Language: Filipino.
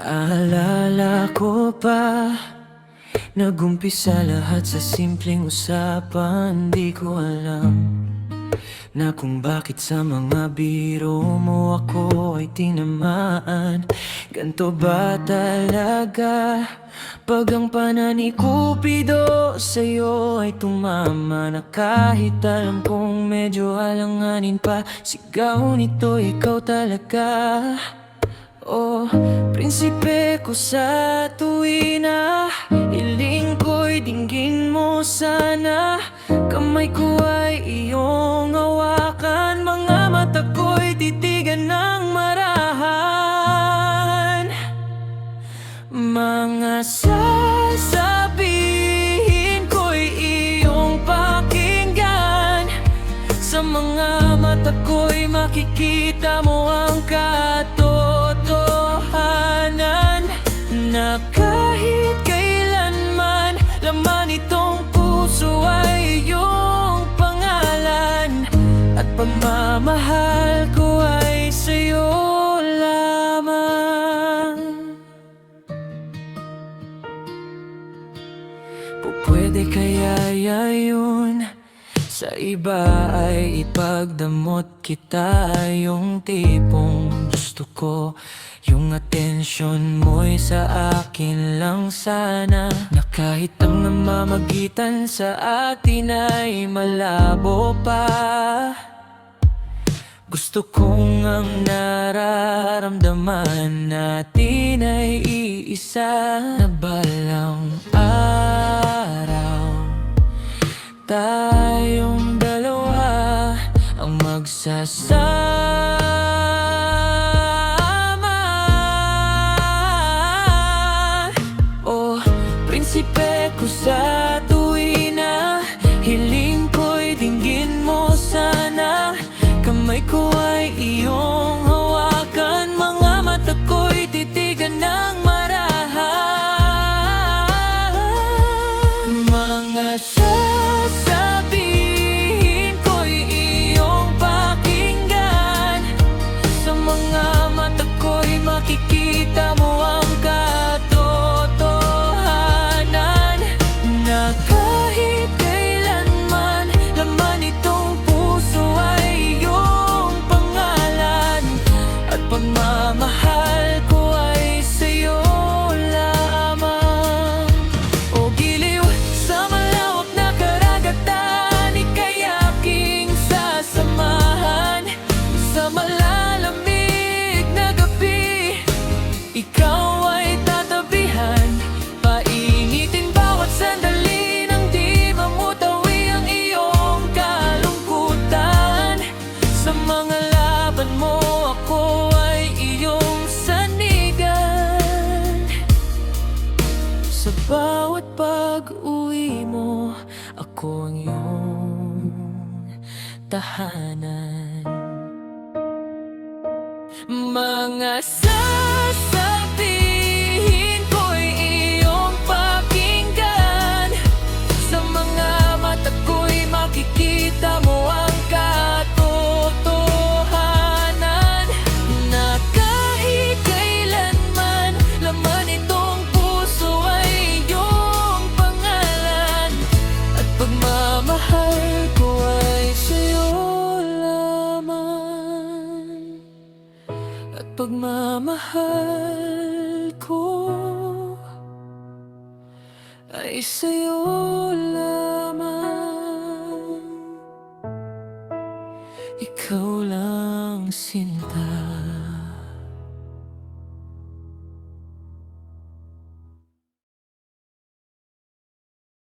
Naalala ko pa, nagumpisa lahat sa simpleng usapan. Di ko alam na kung bakit sa mga biro mo ako ay tinamaan. Ganto ba talaga pag ang panani Cupido sa'yo ay tumama? Na kahit alam kong medyo alanganin pa, sigaw nito ikaw talaga. Oh, prinsipe ko sa tuwina, hiling ko'y dinggin mo sana. Kamay ko ay iyong hawakan, mga mata ko'y titigan ng marahan. Mga sasabihin ko'y iyong pakinggan, sa mga mata ko'y makikita mo ang katotohanan. Na kahit kailanman, laman itong puso ay iyong pangalan. At pagmamahal ko ay sa'yo lamang. Pupwede kaya yun sa iba ay ipagdamot kita, yung tipong gusto ko yung atensyon mo'y sa akin lang sana. Na kahit ang namamagitan sa atin ay malabo pa, gusto kong ang nararamdaman natin ay iisa. Na balang araw tayong dalawa ang magsasama. Oh, prinsipe ko sa tuwina, hiling ko'y dinggin mo sana. Kamay ko ay iyong hawakan, mga mata ko'y titigan ng marahan. Mga sasabihin ko'y iyong pakinggan, sa mga mata ko'y makikita mo ang katotohanan. Na kahit kailanman, laman itong puso ay iyong pangalan. At pagmamahal ko ay sa'yo lamang. O giliw sa malawak na karagatan, ika'y aking sasamahan. Sa malalamig na gabi, ikaw ay tatabihan. Painitin bawat sandali nang di mamutawi ang iyong kalungkutan. Sa mga laban mo ako ay iyong sanigan. Sa bawat pag-uwi mo, ako ang iyong tahanan. Mga sasabihin ko'y iyong pakinggan, sa mga mata ko'y makikita mo ang katotohanan. Na kahit kailanman, laman itong puso ay iyong pangalan. At pagmamahal ko ay sa'yo lamang. At pagmamahal ko ay sa'yo lamang. Ikaw lang, sinta.